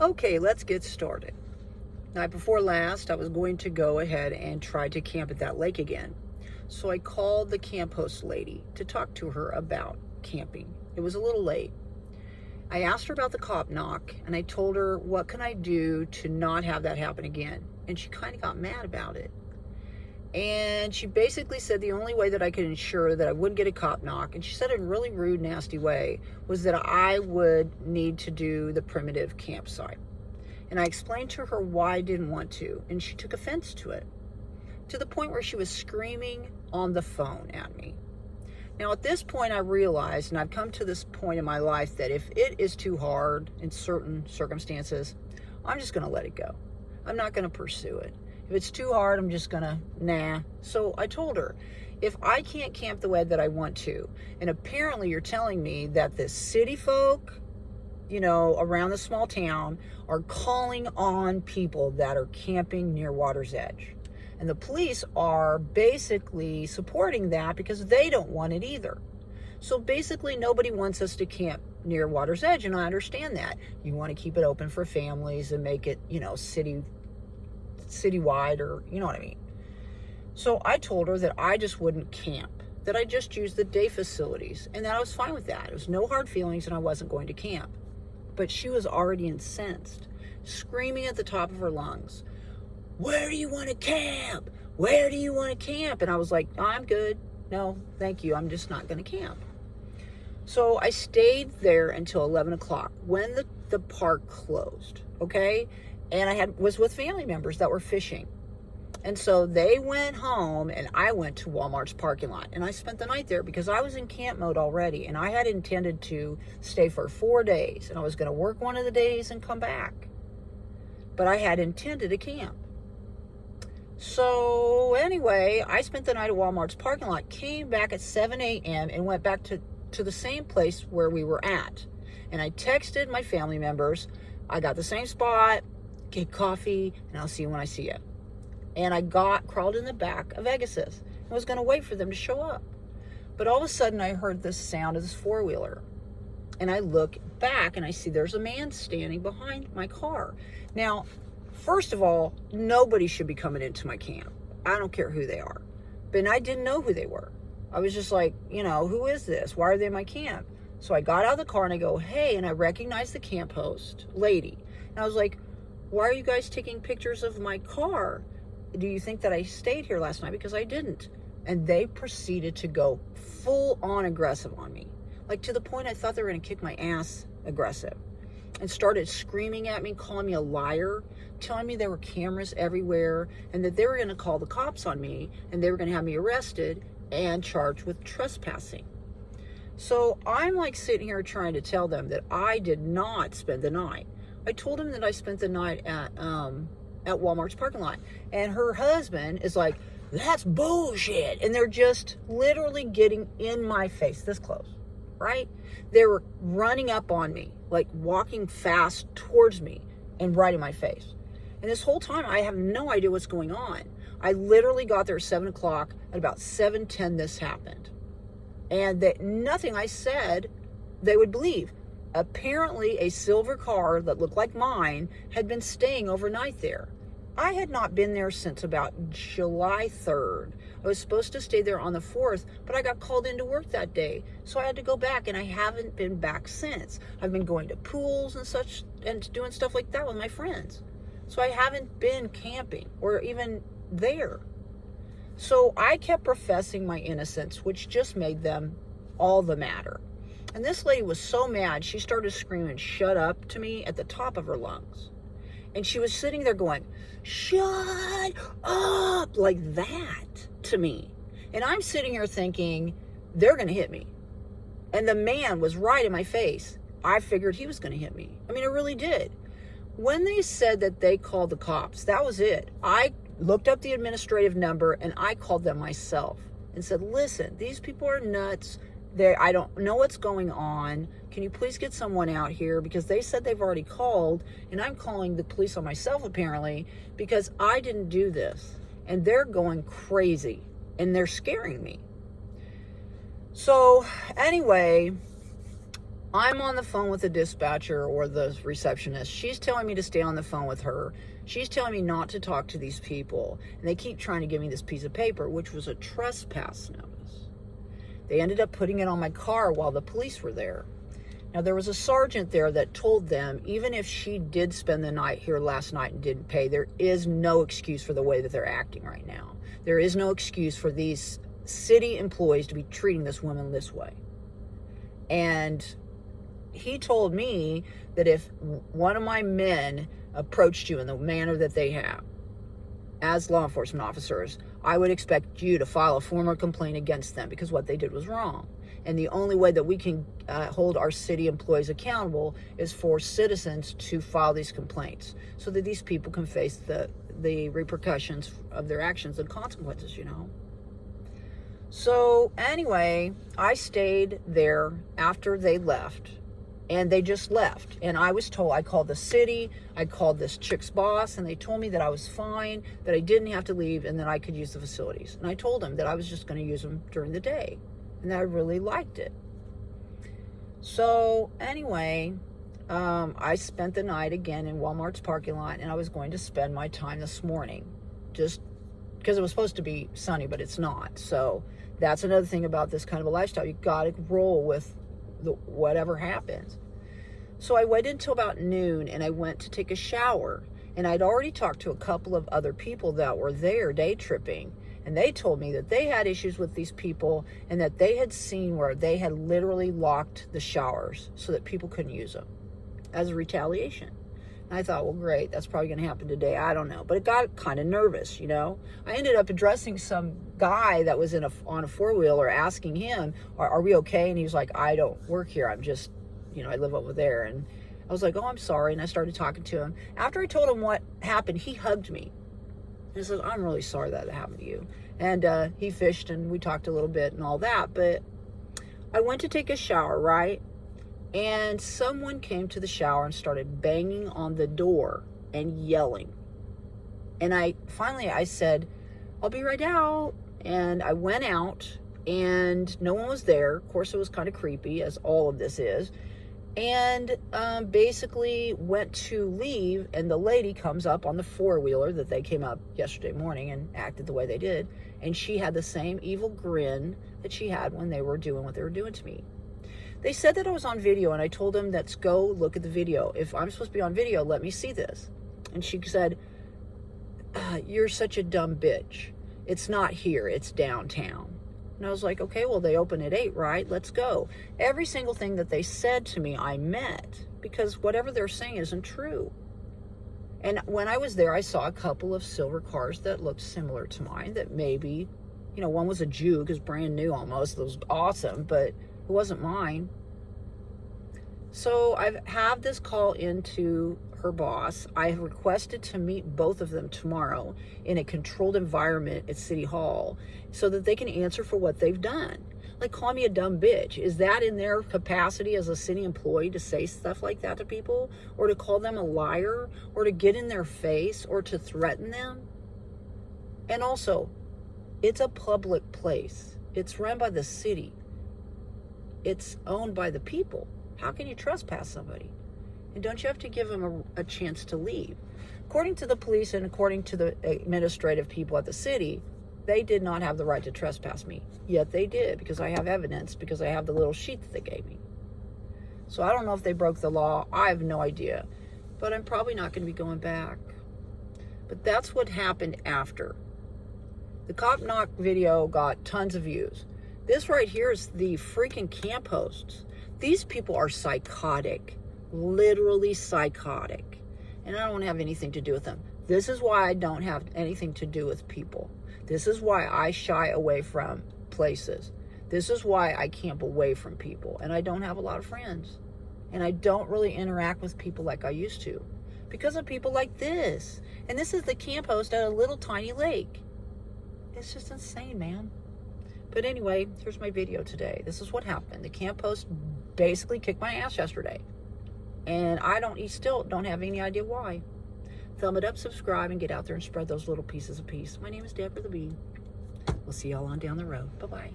Okay, let's get started. Night before last, I was going to go ahead and try to camp at that lake again. So I called the camp host lady to talk to her about camping. It was a little late. I asked her about the cop knock, and I told her, what can I do to not have that happen again? And she kind of got mad about it. And she basically said the only way that I could ensure that I wouldn't get a cop knock, and she said it in a really rude, nasty way, was that I would need to do the primitive campsite. And I explained to her why I didn't want to, and she took offense to it, to the point where she was screaming on the phone at me. Now, at this point, I realized, and I've come to this point in my life, that if it is too hard in certain circumstances, I'm just going to let it go. I'm not going to pursue it. If it's too hard, I'm just going to, nah. So I told her, if I can't camp the way that I want to, and apparently you're telling me that the city folk, around the small town are calling on people that are camping near water's edge. And the police are basically supporting that because they don't want it either. So basically nobody wants us to camp near water's edge, and I understand that. You want to keep it open for families and make it, citywide, or you know what I mean. So I told her that I just wouldn't camp, that I just use the day facilities, and that I was fine with that. It was no hard feelings, and I wasn't going to camp. But she was already incensed, screaming at the top of her lungs, "Where do you want to camp? Where do you want to camp?" And I was like, I'm good. No, thank you. I'm just not going to camp. So I stayed there until 11 o'clock when the park closed, okay? And I was with family members that were fishing. And so they went home, and I went to Walmart's parking lot, and I spent the night there because I was in camp mode already, and I had intended to stay for 4 days, and I was going to work one of the days and come back. But I had intended to camp. So anyway, I spent the night at Walmart's parking lot, came back at 7 a.m. and went back to the same place where we were at. And I texted my family members, I got the same spot, get coffee, and I'll see you when I see you. And I crawled in the back of Vegas's. I was going to wait for them to show up. But all of a sudden, I heard this sound of this four-wheeler. And I look back, and I see there's a man standing behind my car. Now, first of all, nobody should be coming into my camp. I don't care who they are. But I didn't know who they were. I was just like, who is this? Why are they in my camp? So I got out of the car, and I go, hey, and I recognized the camp host lady. And I was like, why are you guys taking pictures of my car? Do you think that I stayed here last night? Because I didn't. And they proceeded to go full on aggressive on me. Like to the point I thought they were going to kick my ass aggressive. And started screaming at me, calling me a liar, telling me there were cameras everywhere, and that they were going to call the cops on me, and they were going to have me arrested and charged with trespassing. So I'm like sitting here trying to tell them that I did not spend the night. I told them that I spent the night at Walmart's parking lot. And her husband is like, that's bullshit. And they're just literally getting in my face, this close, right? They were running up on me, like walking fast towards me and right in my face. And this whole time, I have no idea what's going on. I literally got there at 7 o'clock. At about 7:10, this happened. And that nothing I said, they would believe. Apparently, a silver car that looked like mine had been staying overnight there. I had not been there since about July 3rd. I was supposed to stay there on the 4th, but I got called into work that day. So I had to go back, and I haven't been back since. I've been going to pools and such and doing stuff like that with my friends. So I haven't been camping or even there. So I kept professing my innocence, which just made them all the madder. And this lady was so mad, she started screaming, shut up, to me at the top of her lungs. And she was sitting there going, shut up, like that to me. And I'm sitting here thinking, they're going to hit me. And the man was right in my face. I figured he was going to hit me. I mean, I really did. When they said that they called the cops, that was it. I looked up the administrative number, and I called them myself and said, listen, these people are nuts. I don't know what's going on. Can you please get someone out here? Because they said they've already called, and I'm calling the police on myself, apparently, because I didn't do this. And they're going crazy, and they're scaring me. So, anyway, I'm on the phone with the dispatcher or the receptionist. She's telling me to stay on the phone with her. She's telling me not to talk to these people. And they keep trying to give me this piece of paper, which was a trespass notice. They ended up putting it on my car while the police were there. Now, there was a sergeant there that told them, even if she did spend the night here last night and didn't pay, there is no excuse for the way that they're acting right now. There is no excuse for these city employees to be treating this woman this way. And he told me that if one of my men approached you in the manner that they have as law enforcement officers, I would expect you to file a formal complaint against them because what they did was wrong. And the only way that we can hold our city employees accountable is for citizens to file these complaints so that these people can face the repercussions of their actions and consequences, you know. So anyway, I stayed there after they left. And they just left. And I was told, I called the city, I called this chick's boss, and they told me that I was fine, that I didn't have to leave, and that I could use the facilities. And I told them that I was just going to use them during the day, and that I really liked it. So anyway, I spent the night again in Walmart's parking lot, and I was going to spend my time this morning, just because it was supposed to be sunny, but it's not. So that's another thing about this kind of a lifestyle. You got to roll with whatever happens. So I waited until about noon and I went to take a shower, and I'd already talked to a couple of other people that were there day tripping, and they told me that they had issues with these people and that they had seen where they had literally locked the showers so that people couldn't use them as a retaliation. And I thought, well, great, that's probably going to happen today. I don't know. But it got kind of nervous, you know. I ended up addressing some guy that was on a four-wheeler, asking him, are we okay? And he was like, I don't work here. I'm just, you know, I live over there. And I was like, oh, I'm sorry. And I started talking to him. After I told him what happened, he hugged me. And he said, I'm really sorry that happened to you. And he fished and we talked a little bit and all that. But I went to take a shower, right? And someone came to the shower and started banging on the door and yelling. And I said, I'll be right out. And I went out and no one was there. Of course, it was kind of creepy, as all of this is. And basically went to leave, and the lady comes up on the four-wheeler that they came up yesterday morning and acted the way they did. And she had the same evil grin that she had when they were doing what they were doing to me. They said that I was on video, and I told them, let's go look at the video. If I'm supposed to be on video, let me see this. And she said, you're such a dumb bitch. It's not here, it's downtown. And I was like, okay, well, they open at 8, right? Let's go. Every single thing that they said to me, I met, because whatever they're saying isn't true. And when I was there, I saw a couple of silver cars that looked similar to mine, that maybe, you know, one was a Juke, is brand new almost. It was awesome, but it wasn't mine. So I have this call into her boss. I have requested to meet both of them tomorrow in a controlled environment at City Hall so that they can answer for what they've done. Like, call me a dumb bitch. Is that in their capacity as a city employee to say stuff like that to people? Or to call them a liar? Or to get in their face? Or to threaten them? And also, it's a public place. It's run by the city. It's owned by the people. How can you trespass somebody? And don't you have to give them a chance to leave? According to the police and according to the administrative people at the city, they did not have the right to trespass me. Yet they did, because I have evidence, because I have the little sheet that they gave me. So I don't know if they broke the law. I have no idea. But I'm probably not going to be going back. But that's what happened after. The cop knock video got tons of views. This right here is the freaking camp hosts. These people are psychotic. Literally psychotic. And I don't have anything to do with them. This is why I don't have anything to do with people. This is why I shy away from places. This is why I camp away from people. And I don't have a lot of friends. And I don't really interact with people like I used to, because of people like this. And this is the camp host at a little tiny lake. It's just insane, man. But anyway, here's my video today. This is what happened. The camp host basically kicked my ass yesterday. And still don't have any idea why. Thumb it up, subscribe, and get out there and spread those little pieces of peace. My name is Deborah the Bee. We'll see y'all on down the road. Bye-bye.